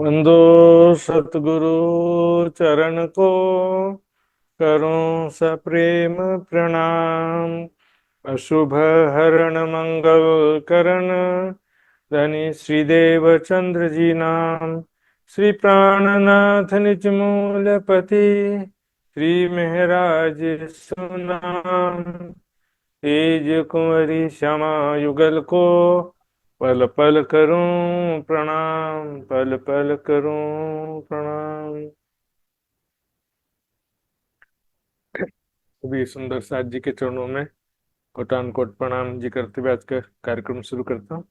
वंदो सतगुरु चरण को, करूं सप्रेम प्रणाम। अशुभ हरण मंगल करण, धनी श्रीदेव चंद्र जी नाम। श्री प्राणनाथ निज मूलपति, श्री महराज सुनाम। तेज कुंवरी क्षमा युगल को, पल पल करूं प्रणाम, पल पल करूं प्रणाम। सभी सुंदर साथ जी के चरणों में कोटान कोट प्रणाम जी करते हुए आज का कार्यक्रम शुरू करता हूँ।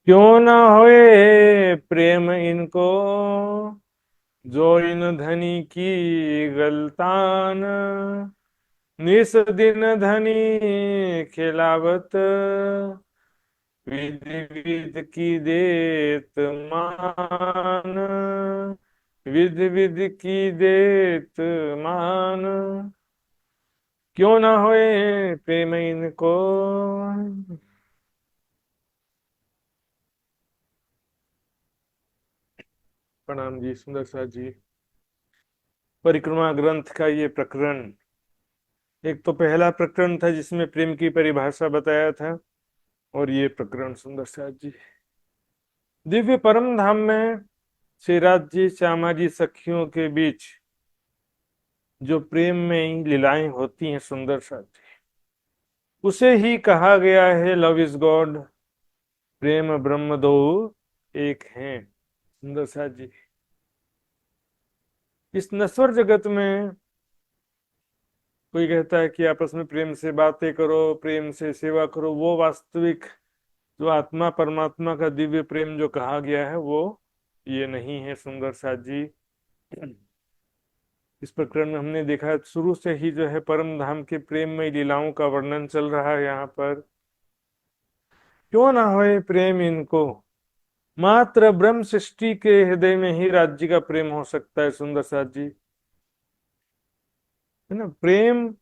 क्यों ना होए प्रेम इनको, जो इन धनी की गलतान। निस दिन धनी खिलावत, विधि विध की देत मान। विधि विधि की देत मान। क्यों ना होए प्रेम इनको। प्रणाम जी सुंदर सा जी। परिक्रमा ग्रंथ का ये प्रकरण, एक तो पहला प्रकरण था जिसमें प्रेम की परिभाषा बताया था, और ये प्रकरण सुंदर सा जी दिव्य परम धाम में श्रीराज जी श्यामा जी सखियों के बीच जो प्रेम में लीलाएं होती हैं सुंदर सा जी, उसे ही कहा गया है लव इज गॉड, प्रेम ब्रह्म दो एक हैं। सुंदर सा जी, इस नश्वर जगत में कोई कहता है कि आपस में प्रेम से बातें करो, प्रेम से सेवा करो, वो वास्तविक जो आत्मा परमात्मा का दिव्य प्रेम जो कहा गया है वो ये नहीं है सुंदर सा जी। इस प्रकरण में हमने देखा शुरू से ही जो है परम धाम के प्रेम में लीलाओं का वर्णन चल रहा है यहाँ पर। क्यों ना होए प्रेम इनको, मात्र ब्रह्म सृष्टि के हृदय में ही राज्य का प्रेम हो सकता है सुंदर सा जी, है ना। प्रेम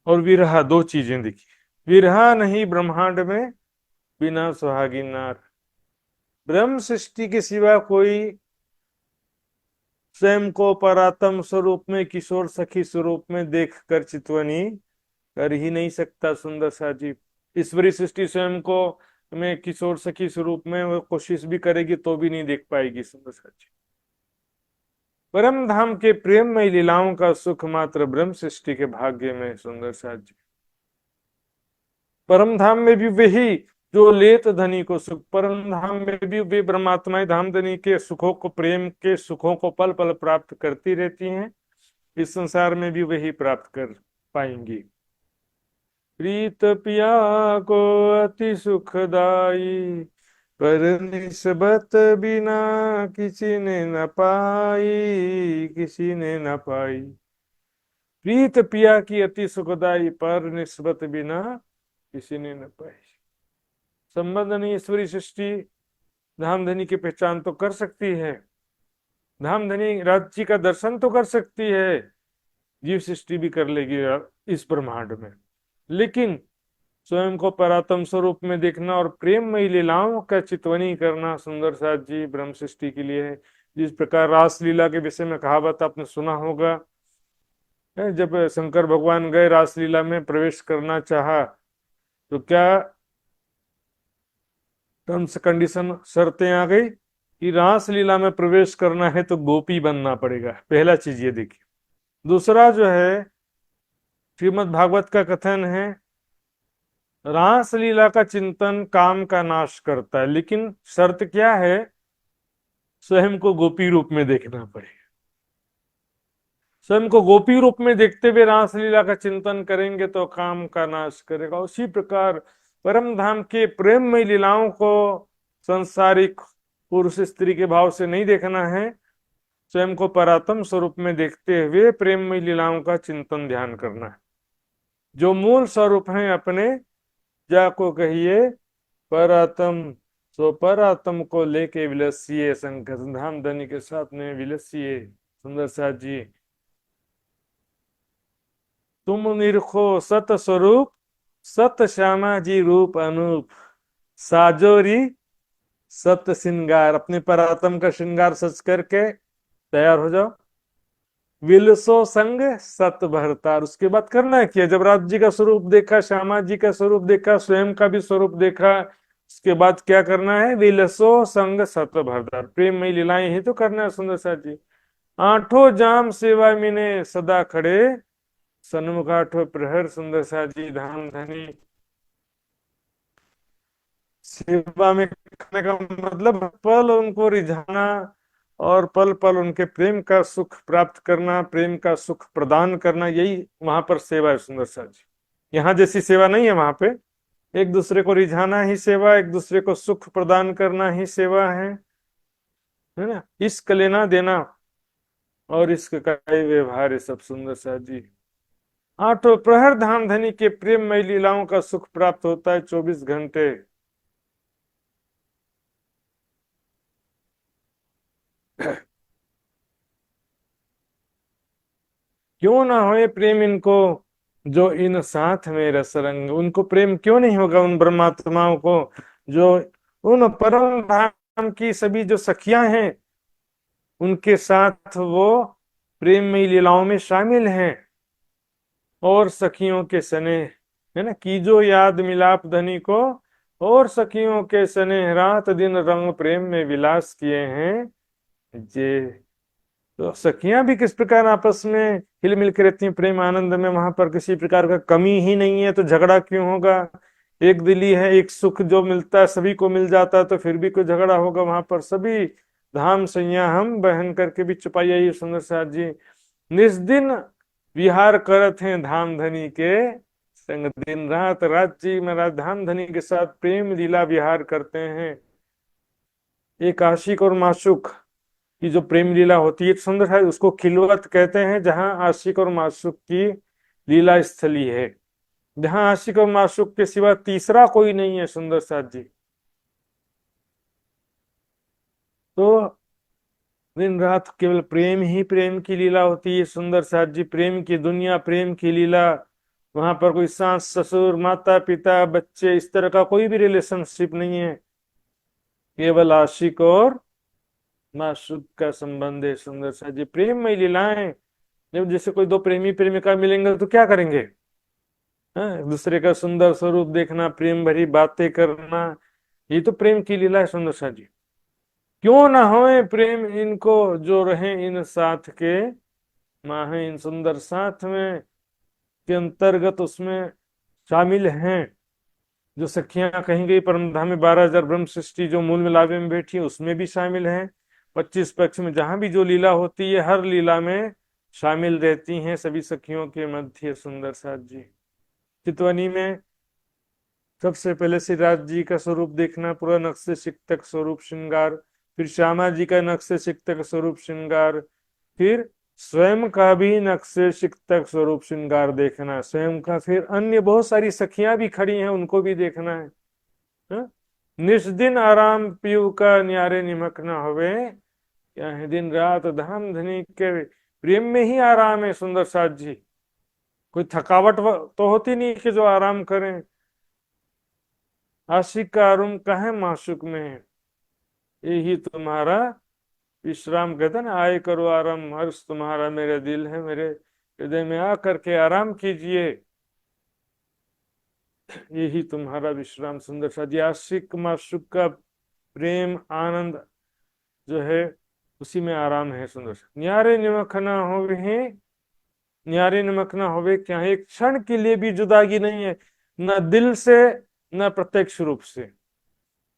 और विरह दो चीजें देखी। विरह नहीं ब्रह्मांड में बिना सुहागी नार। ब्रह्म सृष्टि के सिवा कोई स्वयं को परात्म स्वरूप में किशोर सखी स्वरूप में देख कर चितवनी कर ही नहीं सकता सुंदर सा जी। ईश्वरी सृष्टि स्वयं को में किशोर सखी स्वरूप में वो कोशिश भी करेगी तो भी नहीं देख पाएगी सुंदर सा जी। परम धाम के प्रेम में लीलाओं का सुख मात्र ब्रह्म सृष्टि के भाग्य में सुंदर सा जी। परम धाम में भी वही जो लेत धनी को सुख, परम धाम में भी वे ब्रह्मात्माएं धाम धनी के सुखों को, प्रेम के सुखों को पल पल प्राप्त करती रहती हैं, इस संसार में भी वही प्राप्त कर पाएंगी। प्रीत पिया को अति सुखदाई, पर निस्बत बिना किसी ने न पाई, किसी ने न पाई। प्रीत पिया की अति सुखदाई, पर निस्बत बिना किसी ने न पाई। संबंध नहीं, ईश्वरी सृष्टि धामधनी की पहचान तो कर सकती है, धामधनी राज्य का दर्शन तो कर सकती है, जीव सृष्टि भी कर लेगी इस ब्रह्मांड में, लेकिन स्वयं को परात्म स्वरूप में देखना और प्रेममयी लीलाओं का चितवनी करना सुंदर साथ जी ब्रह्म सृष्टि के लिए है। जिस प्रकार रास लीला के विषय में कहावत आपने सुना होगा, जब शंकर भगवान गए रास लीला में प्रवेश करना चाहा तो क्या टर्म्स कंडीशन शर्तें आ गई कि रास लीला में प्रवेश करना है तो गोपी बनना पड़ेगा। पहला चीज ये देखिए। दूसरा जो है, श्रीमद् भागवत का कथन है, रास लीला का चिंतन काम का नाश करता है, लेकिन शर्त क्या है, स्वयं को गोपी रूप में देखना पड़ेगा। स्वयं को गोपी रूप में देखते हुए रास लीला का चिंतन करेंगे तो काम का नाश करेगा। उसी प्रकार परम धाम के प्रेममय लीलाओं को संसारिक पुरुष स्त्री के भाव से नहीं देखना है, स्वयं को परात्म स्वरूप में देखते हुए प्रेममय लीलाओं का चिंतन ध्यान करना है। जो मूल स्वरूप है अपने, जाको कहिए परात्म, सो परात्म को लेके विलसिए, शंकर धाम धनी के साथ में विलसिए। सुंदर साथ जी, तुम निरखो सत स्वरूप, सत श्यामा जी रूप अनूप, साजोरी सत श्रृंगार। अपने परात्म का श्रृंगार सच करके तैयार हो जाओ। विलसो संग सत भरतार। उसके बाद करना है क्या, जब राज जी का स्वरूप देखा, श्यामा जी का स्वरूप देखा, स्वयं का भी स्वरूप देखा, उसके बाद क्या करना है, विलसो संग सत भरतार, प्रेममयी लीलाएं ही तो करना है सुंदर सा जी। आठों जाम सेवा मिने सदा खड़े, सन्मुख आठों प्रहर सुंदर सा जी धाम धनी। सेवा में करने का मतलब पल उनको रिझाना और पल पल उनके प्रेम का सुख प्राप्त करना, प्रेम का सुख प्रदान करना, यही वहां पर सेवा है सुंदर सा जी। यहाँ जैसी सेवा नहीं है वहां पे। एक दूसरे को रिझाना ही सेवा, एक दूसरे को सुख प्रदान करना ही सेवा है ना। इश्क लेना देना और इश्क का ही व्यवहार है सब सुंदर सा जी। आठों प्रहर धाम धनी के प्रेममय लीलाओं का सुख प्राप्त होता है 24 घंटे। क्यों ना होए प्रेम इनको, जो इन साथ में रसरंग। उनको प्रेम क्यों नहीं होगा उन ब्रह्मात्माओं को, जो उन परम धाम की सभी जो सखियां हैं उनके साथ वो प्रेममयी लीलाओं में शामिल हैं। और सखियों के स्नेह, है ना, कीजो याद मिलाप धनी को, और सखियों के स्नेह रात दिन रंग प्रेम में विलास किए हैं जे। तो सखियां भी किस प्रकार आपस में हिल मिल के रहती हैं प्रेम आनंद में, वहां पर किसी प्रकार का कमी ही नहीं है, तो झगड़ा क्यों होगा। एक दिली है, एक सुख जो मिलता है सभी को मिल जाता है, तो फिर भी कोई झगड़ा होगा वहां पर। सभी धाम सैया हम बहन करके भी चुपाई आई सुंदर साथ जी। निस्दिन विहार करत हैं धाम धनी के संग, दिन रात रात जी महाराज धाम धनी के साथ प्रेम लीला विहार करते हैं। एक आशिक और माशूक की जो प्रेम लीला होती है सुंदर है, उसको खिलवत कहते हैं, जहां आशिक और माशूक की लीला स्थली है, जहां आशिक और माशूक के सिवा तीसरा कोई नहीं है सुंदर साथ जी। तो दिन रात केवल प्रेम ही प्रेम की लीला होती है सुंदर साथ जी। प्रेम की दुनिया, प्रेम की लीला। वहां पर कोई सास ससुर माता पिता बच्चे इस तरह का कोई भी रिलेशनशिप नहीं है, केवल आशिक और माशूक का संबंध है सुंदर सा जी। प्रेममय लीलाएं, जब जैसे कोई दो प्रेमी प्रेमिका मिलेंगे तो क्या करेंगे, हाँ, एक दूसरे का सुंदर स्वरूप देखना, प्रेम भरी बातें करना, ये तो प्रेम की लीला है सुंदर सा जी। क्यों ना होए प्रेम इनको, जो रहे इन साथ के माहे। इन सुंदर साथ में के अंतर्गत उसमें शामिल हैं जो सखियां कहीं गई परम धाम में, 12,000 ब्रह्म सृष्टि जो मूल मिलावे में बैठी है उसमें भी शामिल हैं। 25 पक्ष में जहां भी जो लीला होती है हर लीला में शामिल रहती हैं सभी सखियों के मध्य सुंदर साथ जी। चितवनी में सबसे पहले श्री राज जी का स्वरूप देखना, पूरा नक्शे सिक्तक स्वरूप श्रृंगार, फिर श्यामा जी का नक्शे सिक्तक स्वरूप श्रृंगार, फिर स्वयं का भी नक्शे सिक्तक स्वरूप श्रृंगार देखना स्वयं का, फिर अन्य बहुत सारी सखियां भी खड़ी हैं उनको भी देखना है। हाँ? निस्दिन आराम पीयू का न्यारे निमक न होवे, क्या है दिन रात धाम धनी के प्रेम में ही आराम है सुंदर साथ जी। कोई थकावट तो होती नहीं कि जो आराम करें। आशिक का आराम कहाँ माशुक में है, यही तुम्हारा विश्राम कहते ना, आए करो आराम हर्ष तुम्हारा मेरे दिल है, मेरे हृदय में आ करके आराम कीजिए, यही तुम्हारा विश्राम सुंदर सा जी। आशिक माशुक का प्रेम आनंद जो है उसी में आराम है सुंदर सा। न्यारे निमक ना होवे, न्यारे निमक ना होवे क्या है, एक क्षण के लिए भी जुदागी नहीं है, न दिल से न प्रत्यक्ष रूप से।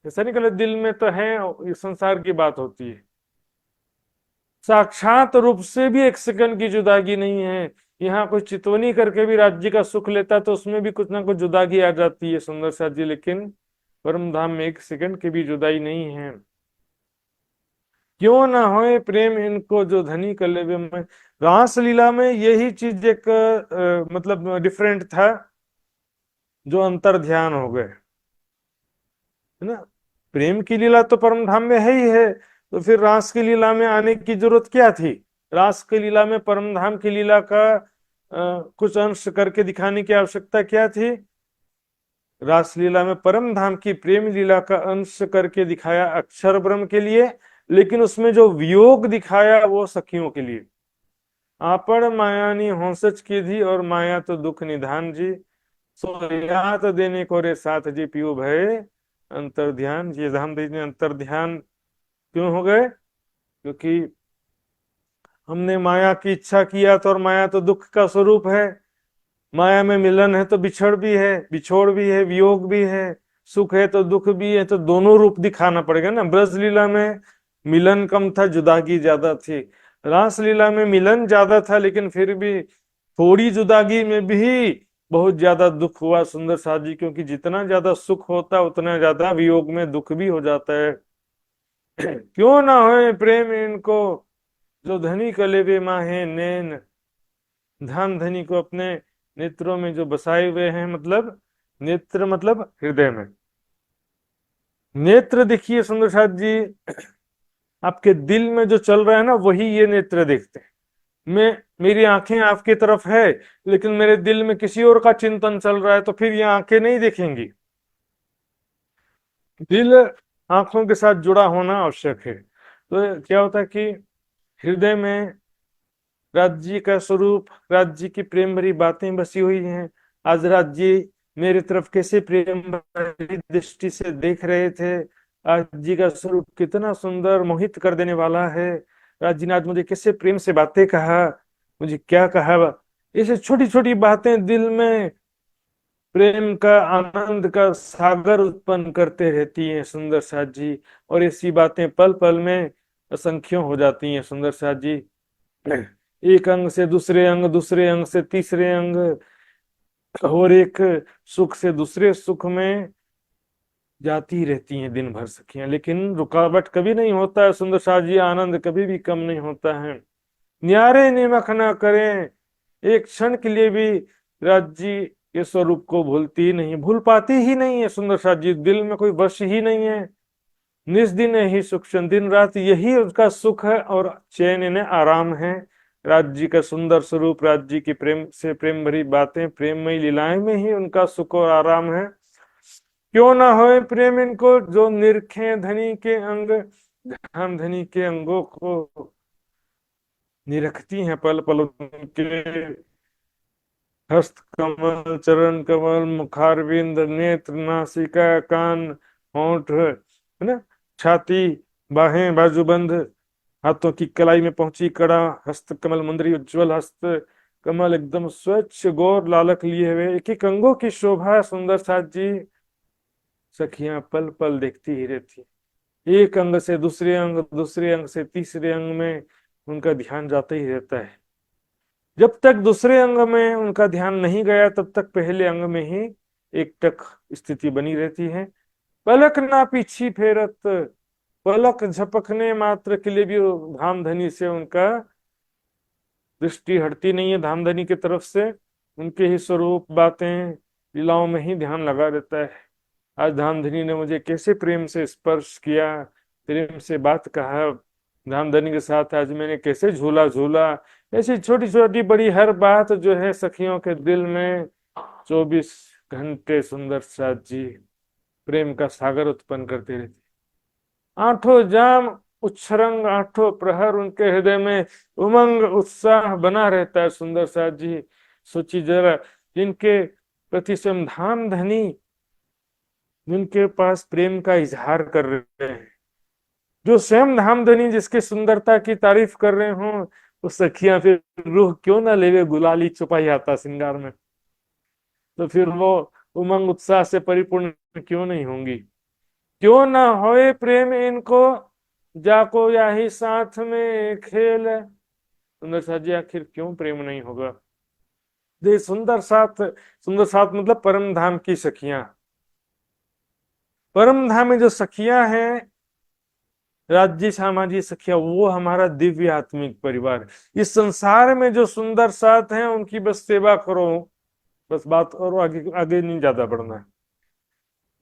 ऐसा नहीं कहते दिल में तो है, ये संसार की बात होती है, साक्षात रूप से भी एक सेकंड की जुदागी नहीं है। यहाँ कोई चितवनी करके भी राज्य का सुख लेता तो उसमें भी कुछ ना कुछ जुदागी आ जाती है सुंदर सा जी, लेकिन परम धाम में एक सेकंड की भी जुदाई नहीं है। क्यों ना होए प्रेम इनको, जो धनी कलेवे में। रास लीला में यही चीज एक मतलब डिफरेंट था, जो अंतर ध्यान हो गए, है ना। प्रेम की लीला तो परम धाम में है ही है, तो फिर रास की लीला में आने की जरूरत क्या थी। रास की लीला में परम धाम की लीला का कुछ अंश करके दिखाने की आवश्यकता क्या थी। रासलीला में परम धाम की प्रेम लीला का अंश करके दिखाया अक्षर ब्रह्म के लिए, लेकिन उसमें जो वियोग दिखाया वो सखियों के लिए। आपण मायानी हौसच की थी और माया तो दुख निधान जी, सो यात देने को रे साथ जी पियो भय अंतर ध्यान। ये धाम ने अंतर ध्यान क्यों हो गए? क्योंकि हमने माया की इच्छा किया तो, और माया तो दुख का स्वरूप है। माया में मिलन है तो बिछड़ भी है, बिछोड़ भी है, वियोग भी है, सुख है तो दुख भी है, तो दोनों रूप दिखाना पड़ेगा ना। ब्रज लीला में मिलन कम था, जुदागी ज्यादा थी। रास लीला में मिलन ज्यादा था, लेकिन फिर भी थोड़ी जुदागी में भी बहुत ज्यादा दुख हुआ सुंदर साथ जी, क्योंकि जितना ज्यादा सुख होता उतना ज्यादा वियोग में दुख भी हो जाता है। क्यों ना होए प्रेम इनको, जो धनी कलेवे माहे नैन। धन धनी को अपने नेत्रों में जो बसाए हुए हैं, मतलब नेत्र मतलब हृदय में। नेत्र देखिए सुंदर साथ जी, आपके दिल में जो चल रहा है ना, वही ये नेत्र देखते हैं। मैं, मेरी आंखें आपकी तरफ है, लेकिन मेरे दिल में किसी और का चिंतन चल रहा है, तो फिर ये आंखें नहीं देखेंगी। दिल आंखों के साथ जुड़ा होना आवश्यक है। तो क्या होता है कि हृदय में राज्य का स्वरूप, राज्य की प्रेम भरी बातें बसी हुई हैं। आज राज्य मेरी तरफ कैसे प्रेम भरी दृष्टि से देख रहे थे। आज जी का स्वरूप कितना सुंदर, मोहित कर देने वाला है। राज जी ने आज मुझे कैसे प्रेम से बातें कहा, मुझे क्या कहा। ऐसे छोटी छोटी बातें दिल में प्रेम का, आनंद का सागर उत्पन्न करते रहती हैं सुंदर साथ जी। और ऐसी बातें पल पल में असंख्यों हो जाती हैं सुंदर साथ जी। एक अंग से दूसरे अंग, दूसरे अंग से तीसरे अंग, और एक सुख से दूसरे सुख में जाती रहती हैं दिन भर सखियां, लेकिन रुकावट कभी नहीं होता है सुंदर साथ जी। आनंद कभी भी कम नहीं होता है। न्यारे निमख ना करें, एक क्षण के लिए भी राज्य के स्वरूप को भूलती ही नहीं, भूल पाती ही नहीं है सुंदर साथ जी। दिल में कोई वश ही नहीं है। निस दिन ही सुख, दिन रात यही उसका सुख है और चैन इन्हें आराम है। राज्य का सुंदर स्वरूप, राज्य की प्रेम से प्रेम भरी बातें, प्रेममयी लीलाएं में ही उनका सुख और आराम है। क्यों ना होए प्रेम इनको, जो निरखे धनी के अंग। हम धनी के अंगों को निरखती हैं पल पल, उनके हस्त कमल, चरण कमल, मुखारविंद, नेत्र, नासिका, कान, होंठ, है ना, छाती, बाहें, बाजूबंद, हाथों की कलाई में पहुंची कड़ा, हस्त कमल मुंदरी, उज्जवल हस्त कमल एकदम स्वच्छ गौर लालक लिए हुए, एक एक अंगों की शोभा सुंदर साथ जी सखियां पल पल देखती ही रहती। एक अंग से दूसरे अंग, दूसरे अंग से तीसरे अंग में उनका ध्यान जाता ही रहता है। जब तक दूसरे अंग में उनका ध्यान नहीं गया, तब तक पहले अंग में ही एकटक स्थिति बनी रहती है। पलक ना पीछी फेरत, पलक झपकने मात्र के लिए भी धामधनी से उनका दृष्टि हटती नहीं है। धामधनी की तरफ से उनके ही स्वरूप, बातें, लीलाओं में ही ध्यान लगा रहता है। आज धामधनी ने मुझे कैसे प्रेम से स्पर्श किया, प्रेम से बात कहा, धामधनी के साथ आज मैंने कैसे झूला झूला। ऐसी छोटी छोटी बड़ी हर बात जो है सखियों के दिल में 24 घंटे सुंदर साथ जी प्रेम का सागर उत्पन्न करते रहते। आठों जाम उच्छ्रंग, आठों प्रहर उनके हृदय में उमंग उत्साह बना रहता है सुंदर साथ जी। सोची जरा, जिनके प्रति स्वयं धाम धनी जिनके पास प्रेम का इजहार कर रहे हैं, जो स्वयं धामधनी जिसकी सुंदरता की तारीफ कर रहे हो, तो सखियां फिर रूह क्यों ना लेवे गुलाली छुपाई आता श्रृंगार में। तो फिर वो उमंग उत्साह से परिपूर्ण क्यों नहीं होंगी। क्यों ना होए प्रेम इनको, जाको या ही साथ में खेल। सुंदर साथ जी आखिर क्यों प्रेम नहीं होगा। दे सुंदर साथ, सुंदर साथ मतलब परम धाम की सखियां। परम धाम में जो सखियां हैं, राज्य सामाजिक सखिया, वो हमारा दिव्य आत्मिक परिवार। इस संसार में जो सुंदर साथ हैं उनकी बस सेवा करो, बस बात करो, आगे आगे नहीं ज्यादा बढ़ना है।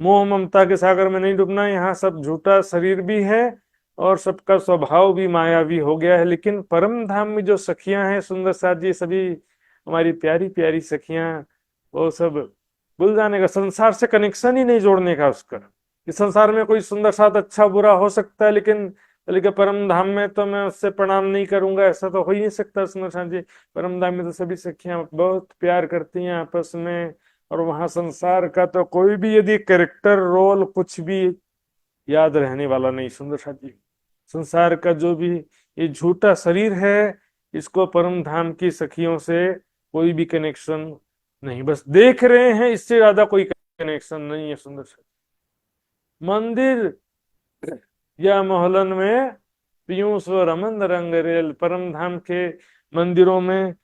मोह ममता के सागर में नहीं डूबना। यहाँ सब झूठा शरीर भी है और सबका स्वभाव भी मायावी हो गया है। लेकिन परम धाम में जो सखियां हैं सुंदर साथ जी, सभी हमारी प्यारी प्यारी सखियां, वो सब भूल जाने का, संसार से कनेक्शन ही नहीं जोड़ने का उसका। इस संसार में कोई सुंदर साथ अच्छा बुरा हो सकता है, लेकिन परम धाम में तो मैं उससे प्रणाम नहीं करूंगा, ऐसा तो हो ही नहीं सकता सुंदर साथ जी। परम धाम में तो सभी सखियां बहुत प्यार करती हैं आपस में। और वहां संसार का तो कोई भी यदि कैरेक्टर रोल कुछ भी याद रहने वाला नहीं सुंदर साथ जी। संसार का जो भी ये झूठा शरीर है, इसको परम धाम की सखियों से कोई भी कनेक्शन नहीं, बस देख रहे हैं, इससे ज्यादा कोई कनेक्शन नहीं है सुंदर साथ। मंदिर या मोहल्लन में पीयूष व रमन रंग रेल, परम धाम के मंदिरों में,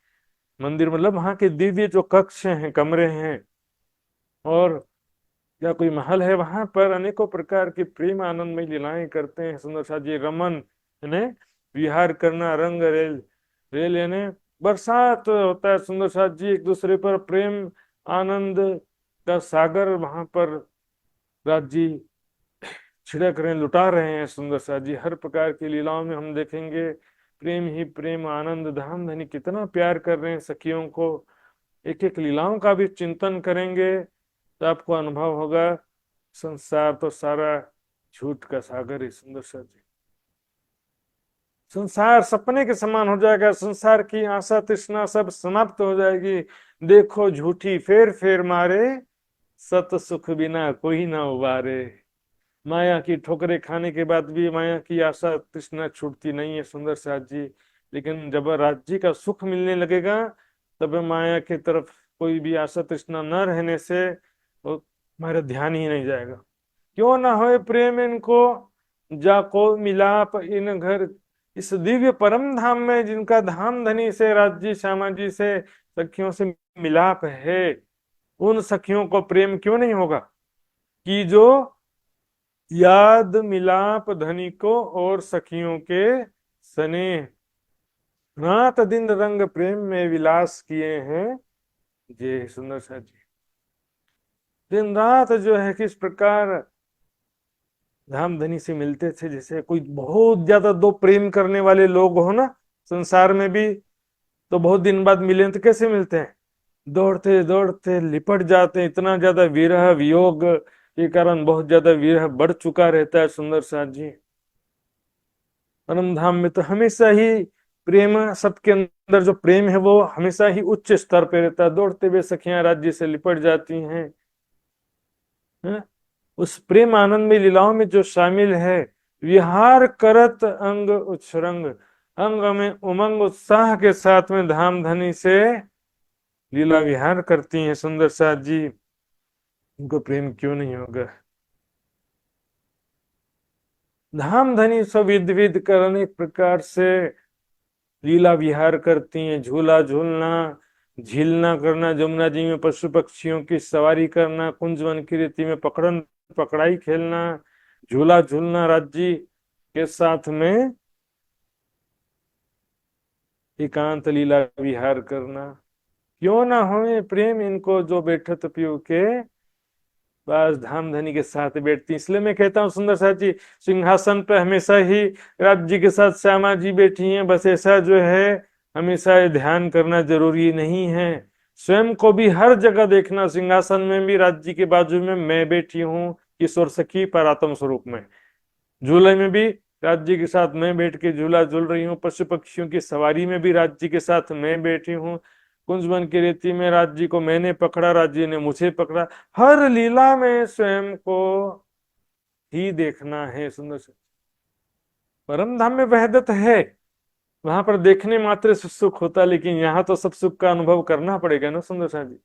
मंदिर मतलब वहां के दिव्य जो कक्ष हैं, कमरे हैं, और या कोई महल है, वहां पर अनेकों प्रकार की प्रेम आनंदमय लीलाएं करते हैं सुंदर साथ जी। रमन यानी विहार करना, रंग रेल, रेल यानी बरसात होता है सुंदर साथ जी, एक दूसरे पर प्रेम आनंद का सागर वहां पर राज जी छिड़क रहे हैं, लुटा रहे हैं सुंदर साथ जी। हर प्रकार की लीलाओं में हम देखेंगे प्रेम ही प्रेम, आनंद धाम धनी कितना प्यार कर रहे हैं सखियों को। एक एक लीलाओं का भी चिंतन करेंगे तो आपको अनुभव होगा, संसार तो सारा झूठ का सागर है सुंदर साथ जी। संसार सपने के समान हो जाएगा, संसार की आशा तृष्णा सब समाप्त हो जाएगी। देखो झूठी फेर फेर मारे, सत सुख बिना कोई ना उबारे। माया की ठोकरें खाने के बाद भी माया की आशा तृष्णा छूटती नहीं है सुंदर साथ जी। लेकिन जब राज्य का सुख मिलने लगेगा, तब माया की तरफ कोई भी आशा तृष्णा न रहने से वो हमारा ध्यान ही नहीं जाएगा। क्यों ना होए प्रेम इनको, जाको मिलाप इन घर, इस दिव्य परम धाम में जिनका धाम धनी से राज्य श्यामा जी से सखियों से मिलाप है, उन सखियों को प्रेम क्यों नहीं होगा कि जो याद मिलाप धनिकों और सखियों के स्नेह, रात दिन रंग प्रेम में विलास किए हैं ये सुंदर साथ जी। दिन रात जो है किस प्रकार धाम धनी से मिलते थे, जैसे कोई बहुत ज्यादा दो प्रेम करने वाले लोग हो ना संसार में भी, तो बहुत दिन बाद मिले तो कैसे मिलते हैं, दौड़ते दौड़ते लिपट जाते हैं। इतना ज्यादा विरह वियोग के कारण बहुत ज्यादा विरह बढ़ चुका रहता है सुंदर साथ जी। परम धाम में तो हमेशा ही प्रेम, सबके अंदर जो प्रेम है वो हमेशा ही उच्च स्तर पे रहता है। दौड़ते हुए सखियां राज्य से लिपट जाती हैं, हैं? उस प्रेम आनंद में लीलाओं में जो शामिल है, विहार करत अंग उच्छृंग, अंग में उमंग उत्साह के साथ में धाम धनी से लीला विहार करती हैं सुंदर साथ जी। उनको प्रेम क्यों नहीं होगा। धाम धनी सब विध विध कर अनेक प्रकार से लीला विहार करती हैं, झूला झूलना, झीलना करना, जमुना जी में पशु पक्षियों की सवारी करना, कुंजवन की रीति में पकड़न पकड़ाई खेलना, झूला झूलना, राज्य के साथ में एकांत लीला विहार करना। क्यों ना होए प्रेम इनको जो बैठत पियो के बस धाम धनी के साथ बैठती। इसलिए मैं कहता हूँ सुंदर साथ जी, सिंहासन पे हमेशा ही राज्य के साथ श्यामा जी बैठी हैं, बस ऐसा जो है हमेशा ये ध्यान करना जरूरी नहीं है। स्वयं को भी हर जगह देखना, सिंहासन में भी राज्य के बाजू में मैं बैठी हूँ किशोर सखी परात्म स्वरूप में, झूले में भी राज्य के साथ मैं बैठ के झूला झूल रही हूँ, पशु पक्षियों की सवारी में भी राज्य के साथ मैं बैठी हूँ, कुंजवन की रेती में राज्य को मैंने पकड़ा, राज्य ने मुझे पकड़ा। हर लीला में स्वयं को ही देखना है सुंदर से। परम धाम में वहदत है, वहां पर देखने मात्र से सुख होता है, लेकिन यहाँ तो सब सुख का अनुभव करना पड़ेगा ना सुंदर सा जी।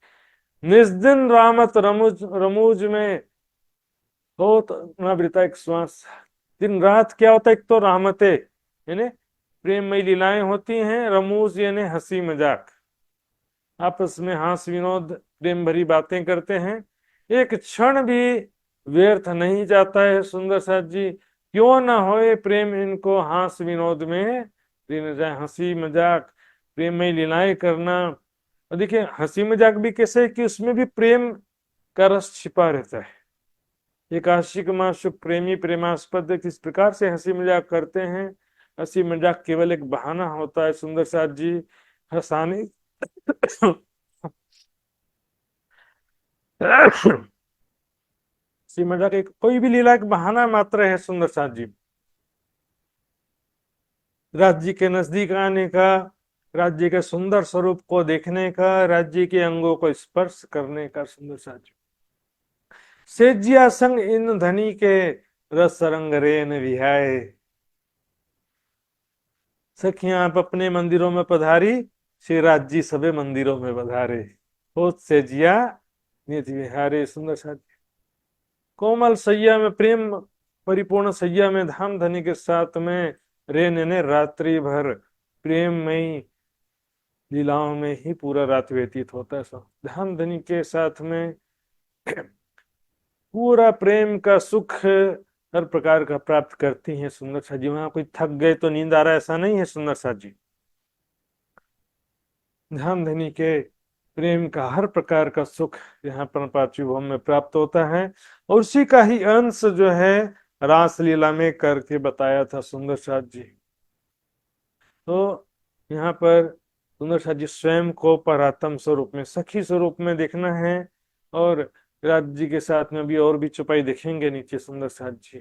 निज दिन रामत रमुज रमूज में हो तो ना बीता एक श्वास। दिन रात क्या होता है, एक तो रहमतें यानी प्रेममय लीलाएं होती हैं, रमूज यानी हंसी मजाक, आपस में हास विनोद प्रेम भरी बातें करते हैं। एक क्षण भी व्यर्थ नहीं जाता है सुंदर साथ जी। क्यों ना होए प्रेम इनको हास विनोद में दिन जाए, हंसी मजाक प्रेममय लीलाएं करना। और देखिए हंसी मजाक भी कैसे है कि उसमें भी प्रेम का रस छिपा रहता है। एक आशिक माशुक प्रेमी प्रेमास्पद किस प्रकार से हंसी मजाक करते हैं। हंसी मजाक केवल एक बहाना होता है सुंदर साथ जी, हंसाने मजाक एक कोई भी लीला एक बहाना मात्र है सुंदर साथ जी। राज्य के नजदीक आने का, राज्य के सुंदर स्वरूप को देखने का, राज्य के अंगों को स्पर्श करने का सुंदर साथ जी। सेजिया संग इन धनी के रस रंग रेन विहाय। सखियां आप अपने मंदिरों में पधारी, श्री राज्य सभी मंदिरों में पधारे। हो सेजिया नित विहारे सुंदर साथ। कोमल सैया में प्रेम, परिपूर्ण सैया में धाम धनी के साथ में रेन ने रात्रि भर प्रेममयी लीलाओं में ही पूरा रात व्यतीत होता है। सब धाम धनी के साथ में पूरा प्रेम का सुख हर प्रकार का प्राप्त करती हैं सुंदर सा जी। वहां कोई थक गए तो नींद आ रहा है ऐसा नहीं है सुंदर सा जी। धाम धनी के प्रेम का हर प्रकार का सुख यहाँ पर पार्थिव में प्राप्त होता है, और उसी का ही अंश जो है रास लीला में करके बताया था सुंदर साथ जी। तो यहाँ पर सुंदर साथ जी स्वयं को परात्म स्वरूप में, सखी स्वरूप में देखना है, और राज जी के साथ में भी और भी चौपाई देखेंगे नीचे सुंदर साथ जी।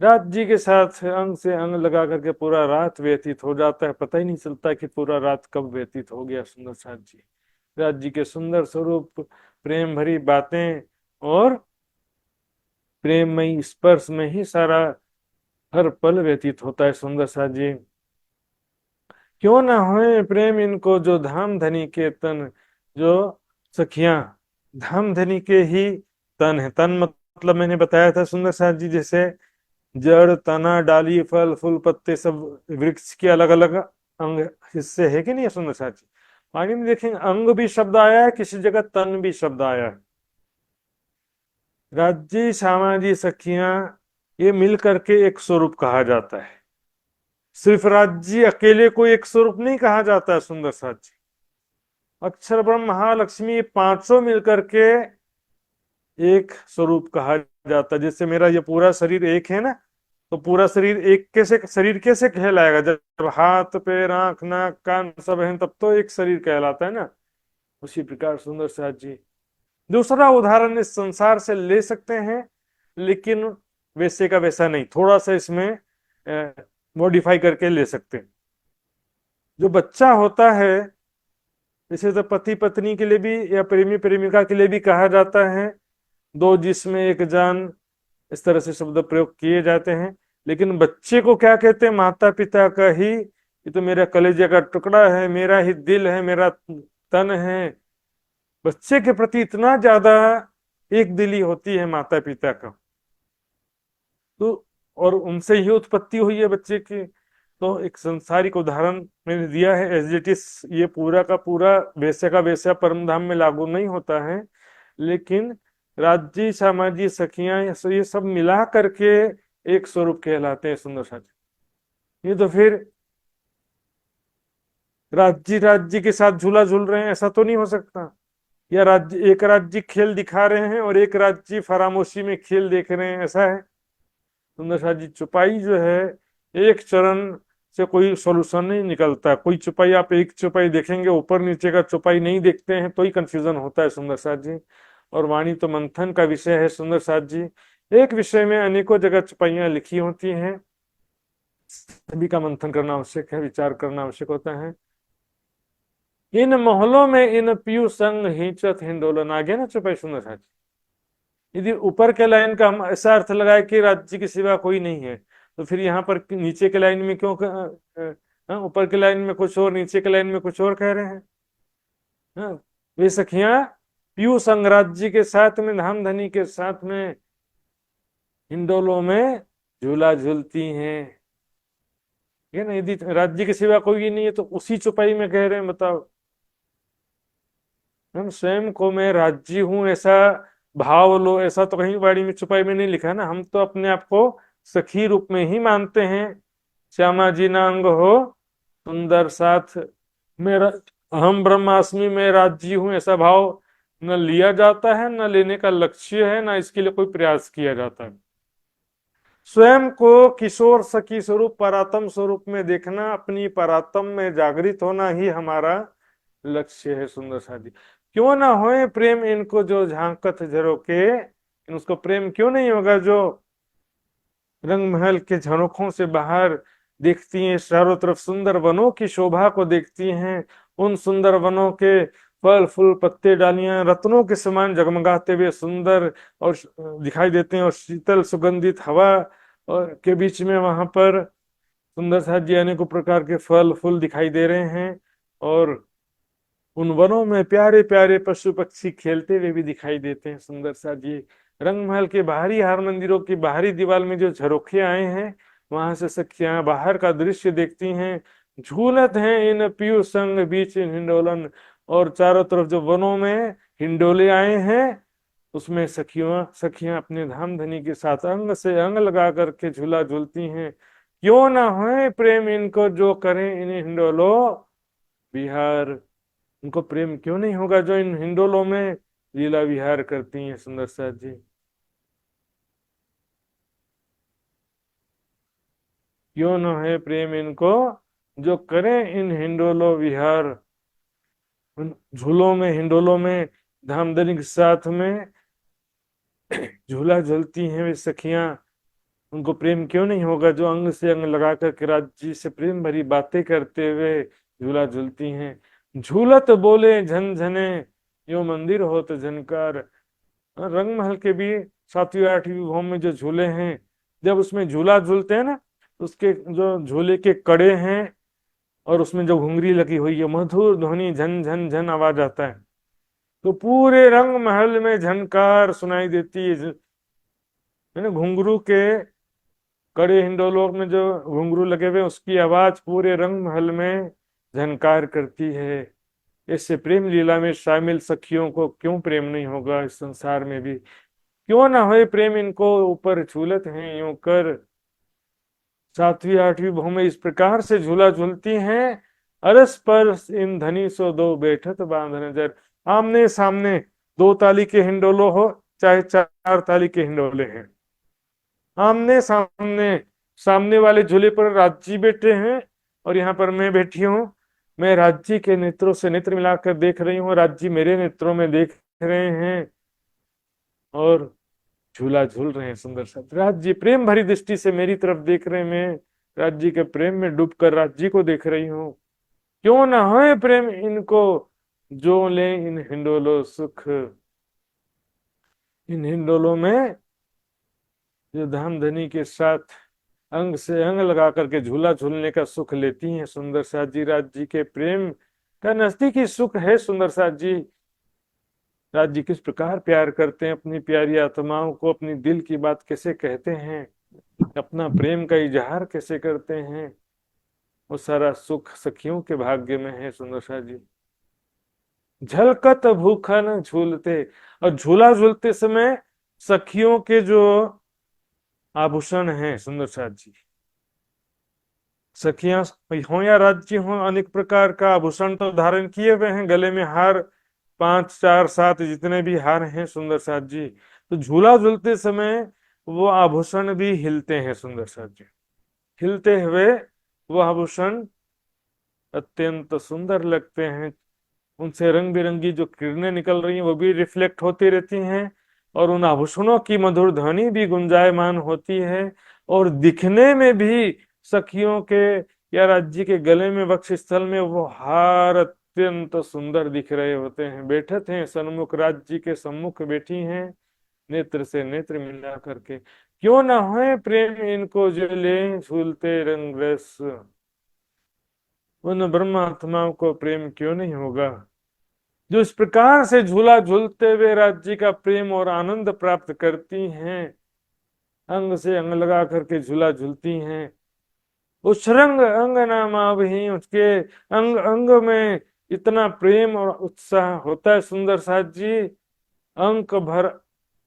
राज जी के साथ अंग से अंग लगा करके पूरा रात व्यतीत हो जाता है, पता ही नहीं चलता कि पूरा रात कब व्यतीत हो गया सुंदर साथ जी। राज जी के सुंदर स्वरूप, प्रेम भरी बातें और प्रेममयी स्पर्श में ही सारा हर पल व्यतीत होता है सुंदर साथ जी। क्यों ना होए प्रेम इनको जो धाम धनी के तन, जो सखियां धाम धनी के ही तन है। तन मतलब मैंने बताया था सुंदर साथ जी, जैसे जड़ तना डाली फल फूल पत्ते सब वृक्ष के अलग अलग अंग हिस्से है कि नहीं है सुंदर साथ जी। आगे में देखेंगे अंग भी शब्द आया है, किसी जगह तन भी शब्द आया है। राज्य सामाजी सखियां ये मिल करके एक स्वरूप कहा जाता है। सिर्फ राज्य अकेले को एक स्वरूप नहीं कहा जाता है सुंदर साथ जी। अक्षर ब्रह्म महालक्ष्मी पांचों मिलकर के एक स्वरूप कहा जाता है। जैसे मेरा ये पूरा शरीर एक है ना, तो पूरा शरीर एक कैसे, शरीर कैसे कहलाएगा? जब हाथ पैर आंख नाक कान सब है तब तो एक शरीर कहलाता है ना। उसी प्रकार सुंदर साथ जी दूसरा उदाहरण इस संसार से ले सकते हैं, लेकिन वैसे का वैसा नहीं, थोड़ा सा इसमें मॉडिफाई करके ले सकते हैं। जो बच्चा होता है, इसे तो पति पत्नी के लिए भी या प्रेमी प्रेमिका के लिए भी कहा जाता है, दो जिसमें एक जान, इस तरह से शब्द प्रयोग किए जाते हैं। लेकिन बच्चे को क्या कहते हैं? माता पिता का ही, ये तो मेरा कलेजे का टुकड़ा है, मेरा ही दिल है, मेरा तन है। बच्चे के प्रति इतना ज्यादा एक दिली होती है माता पिता का, तो और उनसे ही उत्पत्ति हुई है बच्चे की। तो एक संसारिक उदाहरण मैंने दिया है, एज इट इज ये पूरा का पूरा वैसे का वैसा परम धाम में लागू नहीं होता है, लेकिन राज्य सामाजिक सखियां ये सब मिला करके एक स्वरूप कहलाते हैं सुंदर साथी। ये तो फिर राज्य के साथ झूला झूल रहे हैं ऐसा तो नहीं हो सकता, या राज्य एक राज्य खेल दिखा रहे हैं और एक राज्य फरामोशी में खेल देख रहे हैं, ऐसा है सुंदर साथ जी। चुपाई जो है एक चरण से कोई सॉल्यूशन नहीं निकलता। कोई चुपाई आप एक चुपाई देखेंगे, ऊपर नीचे का चुपाई नहीं देखते हैं तो ही कंफ्यूजन होता है सुंदर साथ जी। और वाणी तो मंथन का विषय है सुंदर साथ जी। एक विषय में अनेकों जगह चुपाइयां लिखी होती हैं, सभी का मंथन करना आवश्यक है, विचार करना आवश्यक होता है। इन मोहल्लों में इन पीयू संग हिंचत हिंडोलन, आ गया ना चुपाई सुंदर साथ जी। यदि ऊपर के लाइन का हम ऐसा अर्थ लगाए कि राज्य के सिवा कोई नहीं है, तो फिर यहाँ पर नीचे के लाइन में क्यों ऊपर के लाइन में कुछ और नीचे के लाइन में कुछ और कह रहे हैं? हाँ, वे सखियां पीयू संग राज्य के साथ में, धाम धनी के साथ में हिंडोलों में झूला झूलती हैं। ये ना, यदि राज्य के सिवा कोई नहीं है तो उसी चुपाई में कह रहे हैं, बताओ। हम स्वयं को मैं राज्य हूं ऐसा भाव लो, ऐसा तो कहीं वाणी में चुपाई में नहीं लिखा है ना। हम तो अपने आप को सखी रूप में ही मानते हैं। श्यामा जी ना अंग हो सुंदर साथ, मेरा हम ब्रह्मास्मि में राज्य हूं ऐसा भाव न लिया जाता है, न लेने का लक्ष्य है, न इसके लिए कोई प्रयास किया जाता है। स्वयं को किशोर सखी स्वरूप परात्म स्वरूप में देखना, अपनी परात्म में जागृत होना ही हमारा लक्ष्य है सुंदर साथी। क्यों ना होए प्रेम इनको जो झांकत झरोके, उसको प्रेम क्यों नहीं होगा जो रंग महल के झरोखों से बाहर देखती हैं, चारों तरफ सुंदर वनों की शोभा को देखती हैं, उन सुंदर वनों के फल फूल पत्ते डालियां रत्नों के समान जगमगाते हुए सुंदर और दिखाई देते हैं, और शीतल सुगंधित हवा और के बीच में वहां पर सुंदर सा जी अनेकों प्रकार के फल फूल दिखाई दे रहे हैं, और उन वनों में प्यारे प्यारे पशु पक्षी खेलते हुए भी दिखाई देते हैं। सुंदर सा जी रंग महल के बाहरी हार मंदिरों की बाहरी दीवार में जो झरोखे आए हैं, वहां से सखियां बाहर का दृश्य देखती हैं। झूलत हैं इन पीयू संग बीच इन हिंडोलन, और चारों तरफ जो वनों में हिंडोले आए हैं, उसमें सखियां सखियां अपने धाम धनी के साथ अंग से अंग लगा करके झूला झूलती हैं। क्यों ना होए प्रेम इनको जो करें इन हिंडोलो विहार, उनको प्रेम क्यों नहीं होगा जो इन हिंडोलों में लीला विहार करती हैं। सुंदर सा जी क्यों न है प्रेम इनको जो करें इन हिंडोलो विहार, उन झूलों में हिंडोलों में धामधनी के साथ में झूला झूलती हैं वे सखियां, उनको प्रेम क्यों नहीं होगा जो अंग से अंग लगा कर राज्य से प्रेम भरी बातें करते हुए झूला झूलती हैं। झूलत बोले झनझने यो मंदिर हो तो झनकार। रंग महल के भी सातवीं आठवीं विभाग में जो झूले हैं, जब उसमें झूला झूलते हैं ना, उसके जो झूले के कड़े हैं और उसमें जो घुंघरी लगी हुई है, मधुर ध्वनि झन झन झन आवाज आता है, तो पूरे रंग महल में झनकार सुनाई देती है ना। घुंघरू के कड़े हिंडोलों में जो घुंघरू लगे हुए उसकी आवाज पूरे रंग महल में झनकार करती है। इससे प्रेम लीला में शामिल सखियों को क्यों प्रेम नहीं होगा इस संसार में भी। क्यों ना होए प्रेम इनको ऊपर झूलत हैं यूं कर, सातवीं आठवीं बहु में इस प्रकार से झूला झूलती हैं। अरस पर इन धनी सो दो बैठत बांध नजर, आमने सामने दो ताली के हिंडोलो हो चाहे चार ताली के हिंडोले हैं, आमने सामने सामने वाले झूले पर राजी बैठे हैं और यहाँ पर मैं बैठी हूँ। मैं राज्य के नेत्रों से नेत्र मिलाकर देख रही हूँ, राज्य मेरे नेत्रों में देख रहे हैं और झूला झूल रहे हैं। सुंदर सा राज्य प्रेम भरी दृष्टि से मेरी तरफ देख रहे हैं, मैं राज्य के प्रेम में डूबकर राज्य को देख रही हूँ। क्यों ना होए प्रेम इनको जो ले इन हिंडोलो सुख, इन हिंडोलों में जो धाम धनी के साथ अंग से अंग लगा करके झूला झूलने का सुख लेती हैं। सुंदर साथ जी राज्य के प्रेम का नजदीकी सुख है। सुंदर साथ जी राज्य किस प्रकार प्यार करते हैं अपनी प्यारी आत्माओं को, अपनी दिल की बात कैसे कहते हैं, अपना प्रेम का इजहार कैसे करते हैं, वो सारा सुख सखियों के भाग्य में है। सुंदर साथ जी झलकत भूखा न झूलते, और झूला झूलते समय सखियों के जो आभूषण हैं सुंदर साथ जी, सखियां हो या राज्य हो, अनेक प्रकार का आभूषण तो धारण किए हुए हैं, गले में हार 5 4 7 जितने भी हार हैं सुंदर साथ जी, तो झूला झूलते समय वो आभूषण भी हिलते हैं। सुंदर साथ जी हिलते हुए वो आभूषण अत्यंत सुंदर लगते हैं, उनसे रंग बिरंगी जो किरणें निकल रही हैं वो भी रिफ्लेक्ट होती रहती हैं, और उन आभूषणों की मधुर ध्वनि भी गुंजायमान होती है, और दिखने में भी सखियों के या राज्य के गले में वक्ष स्थल में वो हार अत्यंत सुंदर दिख रहे होते हैं। बैठत हैं सन्मुख, राज्य के सम्मुख बैठी हैं, नेत्र से नेत्र मिला करके। क्यों ना होए प्रेम इनको जो ले झूलते रंग रस, उन ब्रह्मात्माओं को प्रेम क्यों नहीं होगा जो इस प्रकार से झूला झूलते हुए राज्य का प्रेम और आनंद प्राप्त करती हैं, अंग से अंग लगा करके झूला झूलती हैं। उस रंग अंग नामा भी उसके अंग अंग में इतना प्रेम और उत्साह होता है। सुंदर साथ जी अंक भर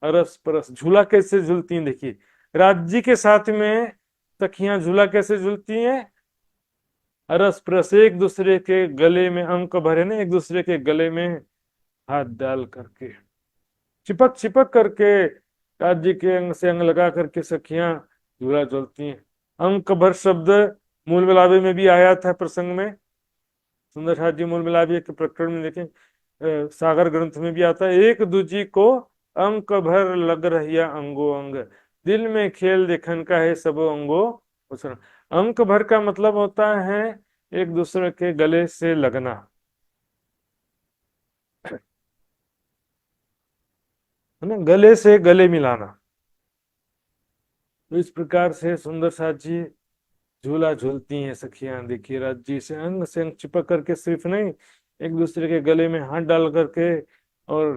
अरस परस, झूला कैसे झूलती हैं देखिए, राज्य के साथ में सखियां झूला कैसे झूलती हैं, अरस परस एक दूसरे के गले में अंक भरे ना, एक दूसरे के गले में हाथ डाल करके चिपक चिपक करके राज्य के अंग से अंग लगा करके सखियां झूला झूलती हैं। अंक भर शब्द मूल मिलावे में भी आया था प्रसंग में, सुंदर साथ जी मूल मिलावे के प्रकरण में देखें, सागर ग्रंथ में भी आता है, एक दूजी को अंक भर लग रहिया अंगो अंग, दिल में खेल देखन का है सबो अंगो उसर। अंक भर का मतलब होता है एक दूसरे के गले से लगना, है ना, गले से गले मिलाना। तो इस प्रकार से सुंदर साथ जी झूला झूलती हैं सखियां। देखिए राज जी से अंग चिपक करके सिर्फ नहीं, एक दूसरे के गले में हाथ डाल करके और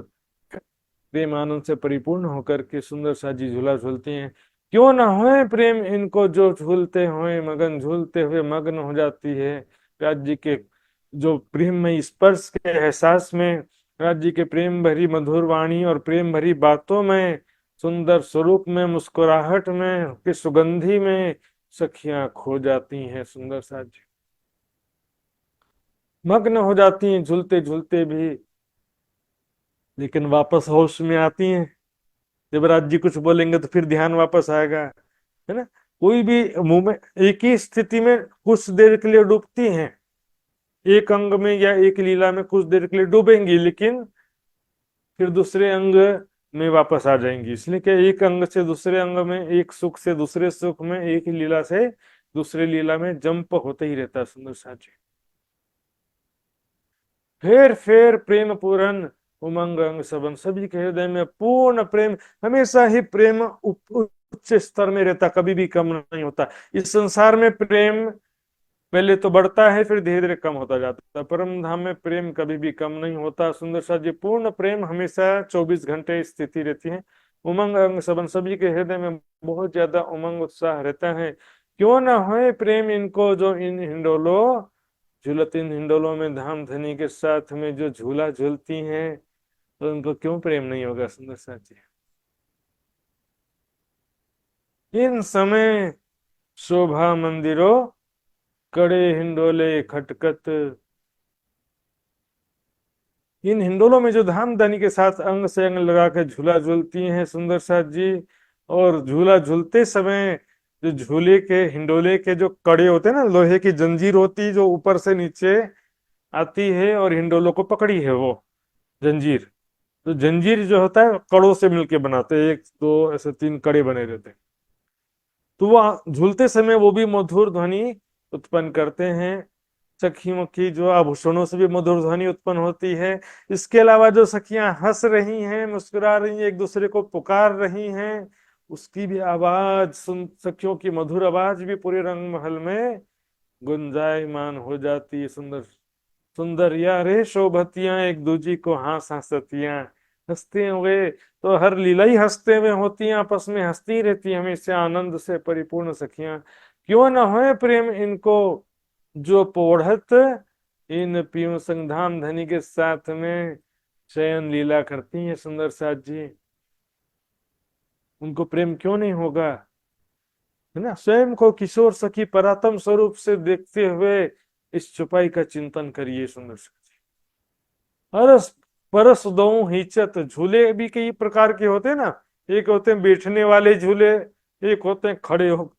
प्रेम आनंद से परिपूर्ण होकर के सुंदर सा जी झूला झूलती हैं। क्यों ना होए प्रेम इनको जो झूलते हुए मगन, झूलते हुए मग्न हो जाती है राज जी के जो प्रेम में स्पर्श के एहसास में, राज जी के प्रेम भरी मधुर वाणी और प्रेम भरी बातों में, सुंदर स्वरूप में, मुस्कुराहट में, की सुगंधी में सखियां खो जाती हैं सुंदर सा जी, मग्न हो जाती हैं झूलते झूलते भी, लेकिन वापस होश में आती हैं जब राज जी कुछ बोलेंगे तो फिर ध्यान वापस आएगा, है ना। कोई भी मुंह में एक ही स्थिति में कुछ देर के लिए डूबती हैं, एक अंग में या एक लीला में कुछ देर के लिए डूबेंगी, लेकिन फिर दूसरे अंग में वापस आ जाएंगी। इसलिए कि एक अंग से दूसरे अंग में, एक सुख से दूसरे सुख में, एक ही लीला से दूसरे लीला में जंप होते ही रहता है सुंदर साजी। फिर प्रेम पूरन उमंग अंग सबन, सभी के हृदय में पूर्ण प्रेम, हमेशा ही प्रेम उच्च स्तर में रहता, कभी भी कम नहीं होता। इस संसार में प्रेम पहले तो बढ़ता है फिर धीरे धीरे कम होता जाता है, परम धाम में प्रेम कभी भी कम नहीं होता सुंदर सा जी। पूर्ण प्रेम हमेशा 24 घंटे स्थिति रहती है। उमंग अंग सबन, सभी के हृदय में बहुत ज्यादा उमंग उत्साह रहता है। क्यों ना होए प्रेम इनको जो इन हिंडोलो झूलत, इन हिंडोलों में धाम धनी के साथ में जो झूला झूलती हैं, तो उनको क्यों प्रेम नहीं होगा सुंदर सा जी। इन समय शोभा मंदिरों कड़े हिंडोले खटकत, इन हिंडोलों में जो धाम धनी के साथ अंग से अंग लगा के झूला झूलती हैं सुंदर साथ जी, और झूला झूलते समय जो झूले के हिंडोले के जो कड़े होते हैं ना, लोहे की जंजीर होती है जो ऊपर से नीचे आती है और हिंडोलों को पकड़ी है वो जंजीर, तो जंजीर जो होता है कड़ों से मिलके बनाते हैं, एक दो ऐसे तीन कड़े बने रहते हैं, तो वो झूलते समय वो भी मधुर ध्वनि उत्पन्न करते हैं। सखियों की जो आभूषणों से भी मधुर ध्वनि उत्पन्न होती है। इसके अलावा जो सखियां हंस रही हैं, मुस्कुरा रही हैं, एक दूसरे को पुकार रही हैं, उसकी भी आवाज सुन, सखियों की मधुर आवाज भी पूरे रंग महल में गुंजायमान हो जाती है। सुंदर सुंदर या रे शोभतियां एक दूजी को हंस हंसतियां, हंसते हुए तो हर लीला ही हंसते हुए होती हैं, आपस में हंसती रहती हैं हमेशा आनंद से परिपूर्ण सखियां। क्यों न होए प्रेम इनको जो पोढ़त इन पियो संग धाम धनी के साथ में शयन लीला करती हैं सुंदर साथ जी, उनको प्रेम क्यों नहीं होगा, है ना। स्वयं को किशोर सखी परात्म स्वरूप से देखते हुए इस छुपाई का चिंतन करिए सुंदर साथ जी। अरस परस दो हिचत, झूले भी कई प्रकार के होते हैं ना, एक होते हैं बैठने वाले झूले, एक होते हैं खड़े हो,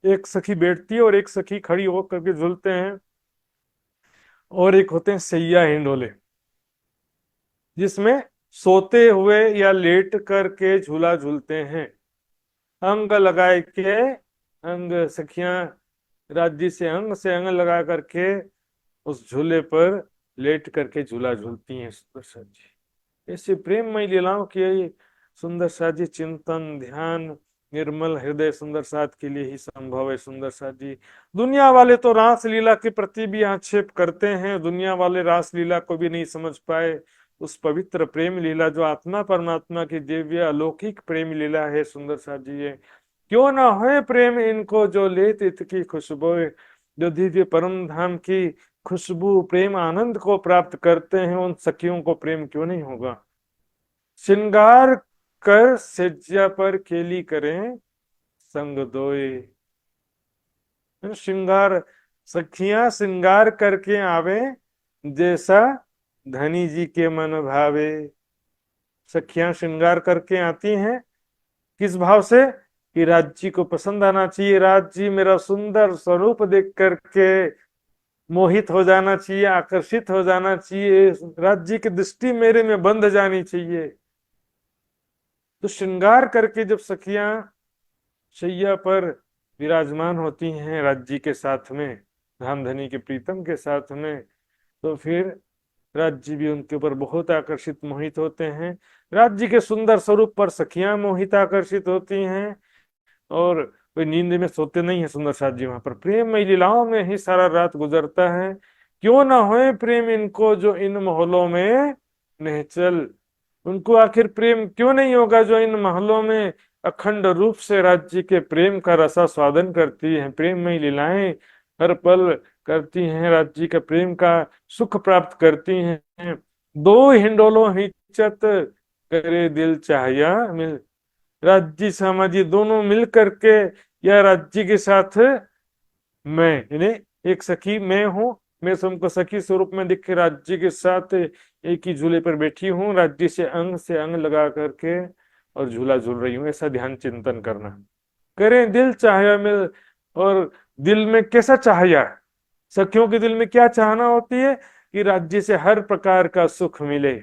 एक सखी बैठती है और एक सखी खड़ी हो करके झूलते हैं, और एक होते हैं सैया हिंडोले जिसमें सोते हुए या लेट करके झूला झूलते हैं, अंग लगाए के, अंग सखियां राज्य से अंग लगा करके उस झूले पर लेट करके झूला झूलती हैं सुंदर सा जी। ऐसे प्रेममय लीलाओं की सुंदर सा जी चिंतन ध्यान निर्मल हृदय सुंदर साथ के लिए ही संभव है सुंदर साथ जी। दुनिया वाले तो रास लीला के प्रति भी आक्षेप करते हैं, दुनिया वाले रास लीला को भी नहीं समझ पाए, उस पवित्र प्रेम लीला जो आत्मा परमात्मा की दिव्य अलौकिक प्रेम लीला है सुंदर साथ जी। ये क्यों ना होए प्रेम इनको जो लेत इत की खुशबू, जो दिव्य परम धाम की खुशबू प्रेम आनंद को प्राप्त करते हैं, उन सखियों को प्रेम क्यों नहीं होगा। श्रृंगार कर सज्जा पर खेली करें संग दोए, श्रृंगार सखियां श्रृंगार करके आवे जैसा धनी जी के मन भावे। सखियां श्रृंगार करके आती हैं किस भाव से, कि राज जी को पसंद आना चाहिए, राज जी मेरा सुंदर स्वरूप देख करके मोहित हो जाना चाहिए, आकर्षित हो जाना चाहिए, राज्य की दृष्टि मेरे में बंध जानी चाहिए। तो श्रृंगार करके जब सखियां शैया पर विराजमान होती हैं राज्य के साथ में, धामधनी के प्रीतम के साथ में, तो फिर राज्य भी उनके ऊपर बहुत आकर्षित मोहित होते हैं। राज्य के सुंदर स्वरूप पर सखियां मोहित आकर्षित होती हैं, और कोई नींद में सोते नहीं है सुंदर साथ जी, वहां पर प्रेममय लीलाओं में ही सारा रात गुजरता है। क्यों ना होए प्रेम इनको जो इन महलों में निहचल, उनको आखिर प्रेम क्यों नहीं होगा जो इन महलों में अखंड रूप से राज्य के प्रेम का रसा स्वादन करती हैं, प्रेममय लीलाएं हर पल करती हैं, राज्य के प्रेम का सुख प्राप्त करती हैं। दो हिंडोलों हिचत करे दिल चाहिया मिल, राज्य समाजी दोनों मिल करके या राज्य के साथ मैं, यानी एक सखी मैं हूँ, मैं तुमको सखी स्वरूप में दिख के राज्य के साथ एक ही झूले पर बैठी हूँ, राज्य से अंग लगा करके और झूला झूल रही हूँ, ऐसा ध्यान चिंतन करना। करें दिल चाहया मिल, और दिल में कैसा चाहया, सखियों के दिल में क्या चाहना होती है कि राज्य से हर प्रकार का सुख मिले।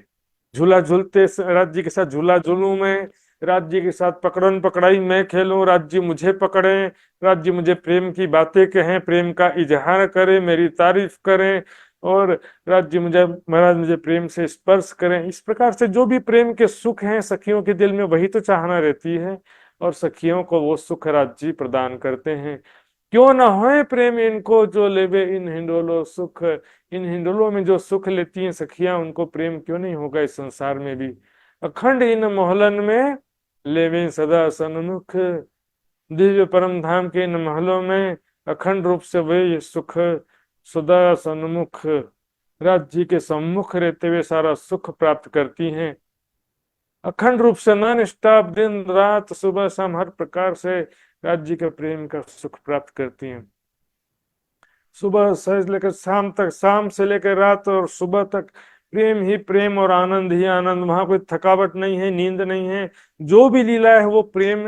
झूला झूलते राज्य के साथ झूला झूलूं मैं, राज्य के साथ पकड़न पकड़ाई मैं खेलूं, राज्य मुझे पकड़े, राज्य मुझे प्रेम की बातें कहें, प्रेम का इजहार करें, मेरी तारीफ करें, और राज्य मुझे महाराज मुझे प्रेम से स्पर्श करें। इस प्रकार से जो भी प्रेम के सुख हैं सखियों के दिल में वही तो चाहना रहती है, और सखियों को वो सुख राज्य प्रदान करते हैं। क्यों ना होए प्रेम इनको जो लेवे इन हिंडोलो सुख, इन हिंडोलों में जो सुख लेती हैं सखियां उनको प्रेम क्यों नहीं होगा इस संसार में भी। अखंड इन मोहलन में लेवे सदा सन्मुख, दिव्य परम धाम के इन महलों में अखंड रूप से वे ये सुख सदा सन्मुख, राज्य के सम्मुख रहते हुए सारा सुख प्राप्त करती हैं। अखंड रूप से नॉन स्टॉप दिन रात सुबह शाम हर प्रकार से राज्य के प्रेम का सुख प्राप्त करती हैं। सुबह से लेकर शाम तक, शाम से लेकर रात और सुबह तक प्रेम ही प्रेम और आनंद ही आनंद, वहां कोई थकावट नहीं है, नींद नहीं है। जो भी लीला है वो प्रेम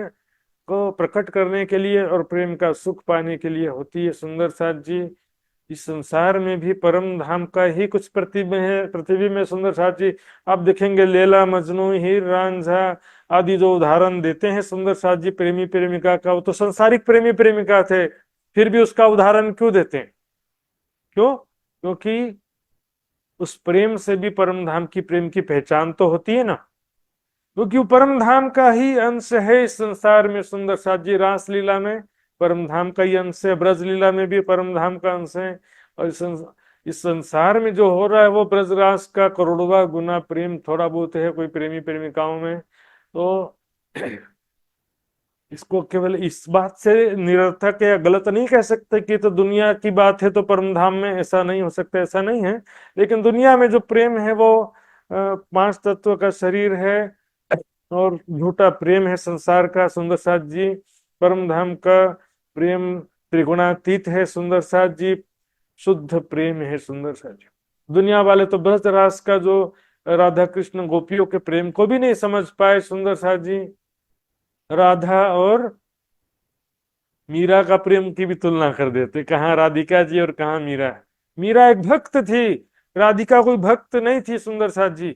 को प्रकट करने के लिए और प्रेम का सुख पाने के लिए होती है। सुंदर साथ जी, इस संसार में भी परम धाम का ही कुछ प्रतिबिंब है, प्रतिबिंब में सुंदर साथ जी। आप देखेंगे लैला मजनू हीर रांझा आदि जो उदाहरण देते हैं सुंदर साथ जी प्रेमी प्रेमिका का, वो तो संसारिक प्रेमी प्रेमिका थे, फिर भी उसका उदाहरण क्यों देते हैं? क्यों? क्योंकि उस प्रेम से भी परम धाम की प्रेम की पहचान तो होती है ना, क्योंकि वो परम धाम का ही अंश है इस संसार में। सुंदर साथ जी रास लीला में परम धाम का ही अंश है, ब्रज लीला में भी परम धाम का अंश है, और इस संसार में जो हो रहा है वो ब्रज रास का करोड़वा गुना प्रेम थोड़ा बहुत है कोई प्रेमी प्रेमिकाओं में। तो इसको केवल इस बात से निरर्थक या गलत नहीं कह सकते कि तो दुनिया की बात है तो परम धाम में ऐसा नहीं हो सकता, ऐसा नहीं है। लेकिन दुनिया में जो प्रेम है वो पांच तत्व का शरीर है और झूठा प्रेम है संसार का। सुंदर साथ जी परम धाम का प्रेम त्रिगुणातीत है। सुंदर साथ जी शुद्ध प्रेम है। सुंदर साथ जी दुनिया वाले तो ब्रज रास का जो राधा कृष्ण गोपियों के प्रेम को भी नहीं समझ पाए। सुंदर साथ जी राधा और मीरा का प्रेम की भी तुलना कर देते, कहाँ राधिका जी और कहाँ मीरा। मीरा एक भक्त थी, राधिका कोई भक्त नहीं थी। सुंदर साथ जी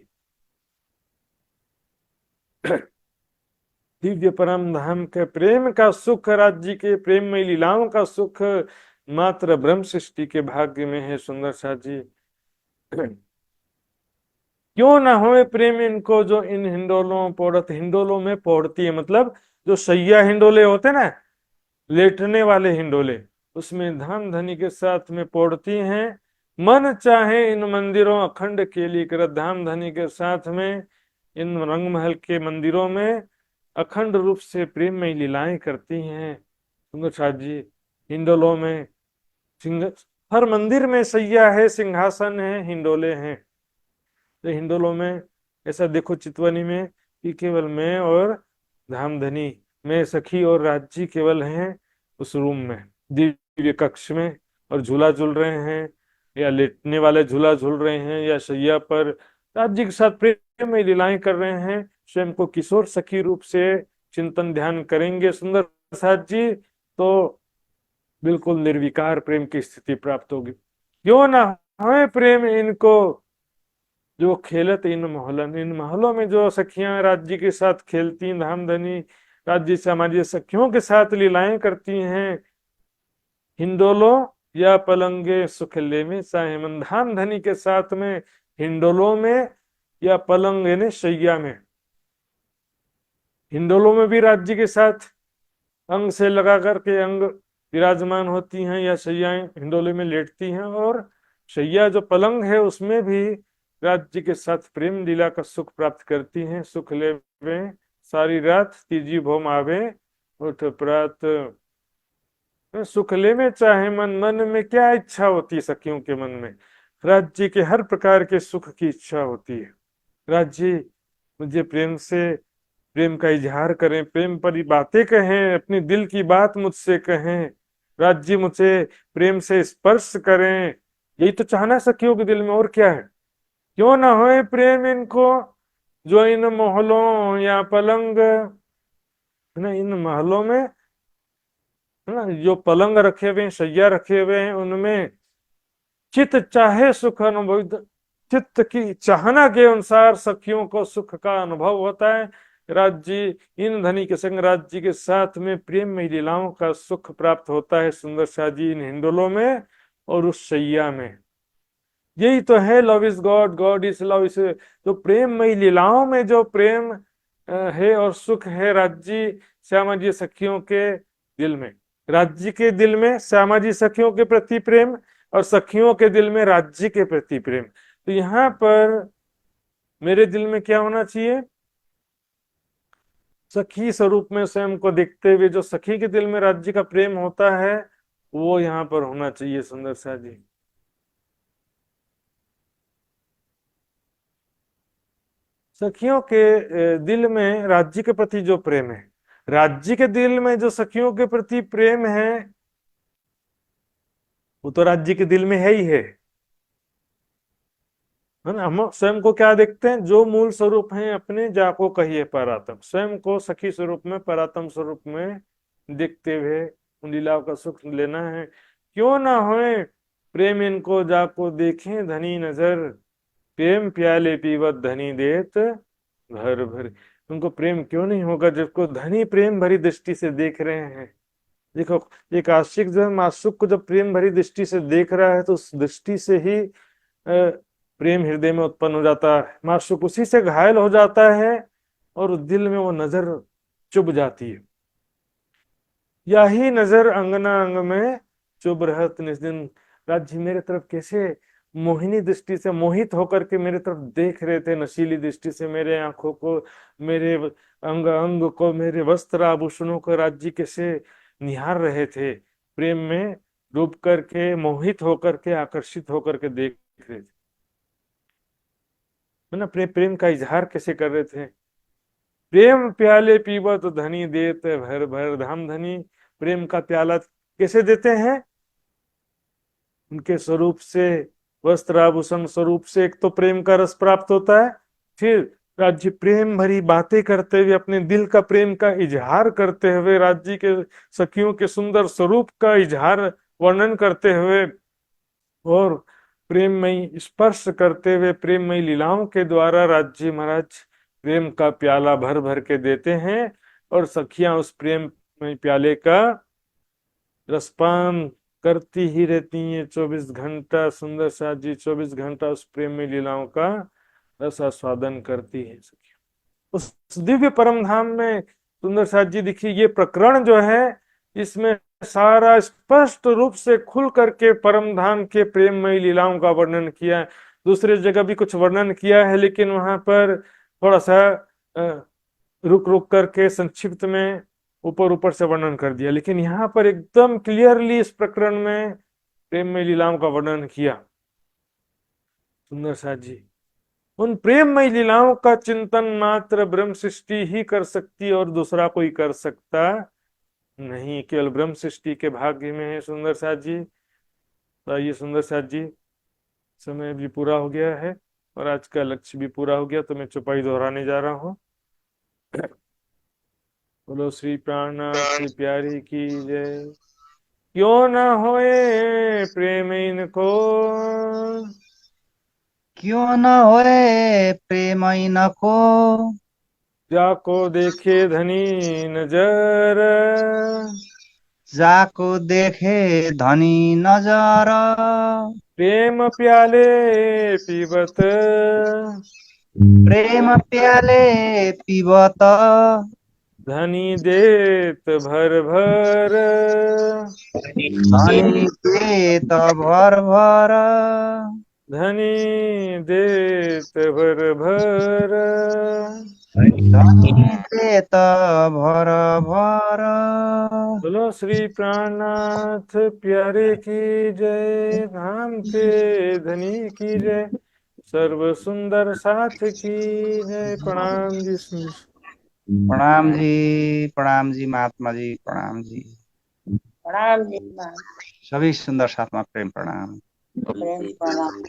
दिव्य परम धाम के प्रेम का सुख, राज्य के प्रेममय लीलाओं का सुख मात्र ब्रह्म सृष्टि के भाग्य में है। सुंदर साथ जी क्यों ना होए प्रेम इनको जो इन हिंडोलों पौड़त, हिंडोलों में पौड़ती है मतलब जो सैया हिंडोले होते ना, लेटने वाले हिंडोले, उसमें धाम धनी के साथ में पौड़ती हैं। मन चाहे इन मंदिरों अखंड केली कर, धाम धनी के साथ में इन रंगमहल के मंदिरों में अखंड रूप से प्रेममय लीलाएं करती हैं। सुंदर साथ जी हिंडोलों में सिंह, हर मंदिर में सैया है, सिंहासन है, हिंडोले हैं। तो हिंडोलों में ऐसा देखो चितवनी में कि केवल मैं और धामधनी, मैं सखी और राज्य केवल हैं उस रूम में, दिव्य कक्ष में, और झूला झूल रहे हैं या लेटने वाले झूला झूल रहे हैं या शैया पर राज्य के साथ प्रेम में लीलाएं कर रहे हैं। स्वयं को किशोर सखी रूप से चिंतन ध्यान करेंगे सुंदर साथ जी तो बिल्कुल निर्विकार प्रेम की स्थिति प्राप्त होगी। क्यों ना हमें प्रेम इनको जो खेलत इन महलन, इन महलों में जो सखियां राज्य के साथ खेलती, धामधनी राज्य से हमारी सखियों के साथ लीलाएं करती हैं, हिंडोलो या पलंगे सुखले में, चाहे मन धामधनी के साथ में हिंडोलो में या पलंग यानी शैया में। हिंडोलो में भी राज्य के साथ अंग से लगा करके अंग विराजमान होती हैं, या शैयाएं हिंडोले में लेटती हैं, और शैया जो पलंग है उसमें भी राज्य के साथ प्रेम लीला का सुख प्राप्त करती हैं। सुख लेवे सारी रात तीजी भोम आवे उठ प्रात। सुख लेवे चाहे मन, मन में क्या इच्छा होती है सखियों के मन में? राज्य के हर प्रकार के सुख की इच्छा होती है। राज्य मुझे प्रेम से प्रेम का इजहार करें, प्रेम भरी बातें कहें, अपनी दिल की बात मुझसे कहें, राज्य मुझे प्रेम से स्पर्श करें। यही तो चाहना सखियों के दिल में, और क्या है? क्यों ना होए प्रेम इनको जो इन महलों या पलंग, है ना, इन महलों में, है ना, जो पलंग रखे हुए हैं, शैया रखे हुए हैं, उनमें चित चाहे सुख अनुभव, चित्त की चाहना के अनुसार सखियों को सुख का अनुभव होता है। राज्य इन धनी के संग राज्य के साथ में प्रेम में लीलाओं का सुख प्राप्त होता है सुंदर शाह जी, इन हिंडोलों में और उस शैया में। यही तो है love is God, God is love. इसे तो प्रेममयी लीलाओं में जो प्रेम है और सुख है राज्य श्यामा जी सखियों के दिल में, राज्य के दिल में श्यामा जी सखियों के प्रति प्रेम, और सखियों के दिल में राज्य के प्रति प्रेम। तो यहाँ पर मेरे दिल में क्या होना चाहिए? सखी स्वरूप में स्वयं को देखते हुए जो सखी के दिल में राज्य का प्रेम होता है, वो यहाँ पर होना चाहिए सुंदर सा जी। सखियों के दिल में राज्य के प्रति जो प्रेम है, राज्य के दिल में जो सखियों के प्रति प्रेम है, वो तो राज्य के दिल में है ही है ना। हम स्वयं को क्या देखते हैं? जो मूल स्वरूप है अपने, जाको कहिए परात्म। स्वयं को सखी स्वरूप में, परात्म स्वरूप में देखते हुए उन लीलाओं का सुख लेना है। क्यों ना होए प्रेम इनको जाको देखें धनी नजर, प्रेम प्याले पीवत धनी देत भर भर। उनको प्रेम क्यों नहीं होगा जिसको धनी प्रेम भरी दृष्टि से देख रहे हैं? देखो, एक आशिक जो है मासूक को जब प्रेम भरी दृष्टि से देख रहा है, तो उस दृष्टि से ही प्रेम हृदय में उत्पन्न हो जाता है, मासूक उसी से घायल हो जाता है, और दिल में वो नजर चुभ जाती है। यही नजर अंगना अंग में चुभ रहत निज दिन। राज्य मेरे तरफ कैसे मोहिनी दृष्टि से मोहित होकर के मेरे तरफ देख रहे थे, नशीली दृष्टि से मेरे आंखों को, मेरे अंग अंग को, मेरे वस्त्र आभूषणों को राज्य कैसे निहार रहे थे, प्रेम में डूब करके, मोहित होकर के, आकर्षित होकर के देख रहे थे, है ना। प्रेम का इजहार कैसे कर रहे थे? प्रेम प्याले पीबत धनी देत भर भर। धाम धनी प्रेम का प्याला कैसे देते हैं? उनके स्वरूप से, वस्त्र आभूषण स्वरूप से एक तो प्रेम का रस प्राप्त होता है, फिर राज्य प्रेम भरी बातें करते हुए, अपने दिल का प्रेम का इजहार करते हुए, राज्य के सखियों के सुंदर स्वरूप का इजहार वर्णन करते हुए, और प्रेममयी स्पर्श करते हुए, प्रेममयी लीलाओं के द्वारा राज्य महाराज प्रेम का प्याला भर भर के देते हैं, और सखियां उस प्रेम प्याले का रसपान करती ही रहती हैं 24 घंटा। सुंदर सा जी 24 घंटा उस प्रेम में लीलाओं का रस आस्वादन करती है सखियां उस दिव्य परम धाम में। सुंदर सा जी देखिए, ये प्रकरण जो है इसमें सारा स्पष्ट रूप से खुल करके परम धाम के प्रेममयी लीलाओं का वर्णन किया है। दूसरे जगह भी कुछ वर्णन किया है, लेकिन वहां पर थोड़ा सा रुक रुक करके संक्षिप्त में ऊपर ऊपर से वर्णन कर दिया, लेकिन यहाँ पर एकदम क्लियरली इस प्रकरण में प्रेममय लीलाओं का वर्णन किया सुंदर सा जी। उन प्रेममय लीलाओं का चिंतन मात्र ब्रह्म सृष्टि ही कर सकती, और दूसरा कोई कर सकता नहीं, केवल ब्रह्म सृष्टि के भाग्य में है सुंदर सा जी। तो आइए सुंदर सा जी, समय भी पूरा हो गया है और आज का लक्ष्य भी पूरा हो गया, तो मैं चौपाई दोहराने जा रहा हूँ। बोलो श्री प्राणनाथ की प्यारी की जय। क्यों न होए प्रेम इनको, क्यों न होए प्रेम इनको, जाको देखे धनी नजर, जाको देखे धनी नजर, प्रेम प्याले पीबत, प्रेम प्याले पिबत, धनी देत भर भर, धनी पेट भर भर, धनी देत भर भर। धनी पेट भर भर। बोलो श्री प्राणनाथ प्यारे की जय, धाम के धनी की जय, सर्व सुंदर साथ की जय। प्रणाम जी। प्रणाम जी महात्मा जी, प्रणाम जी। प्रणाम जी माँ। सभी सुंदर साथमा प्रेम प्रणाम। प्रेम प्रणाम।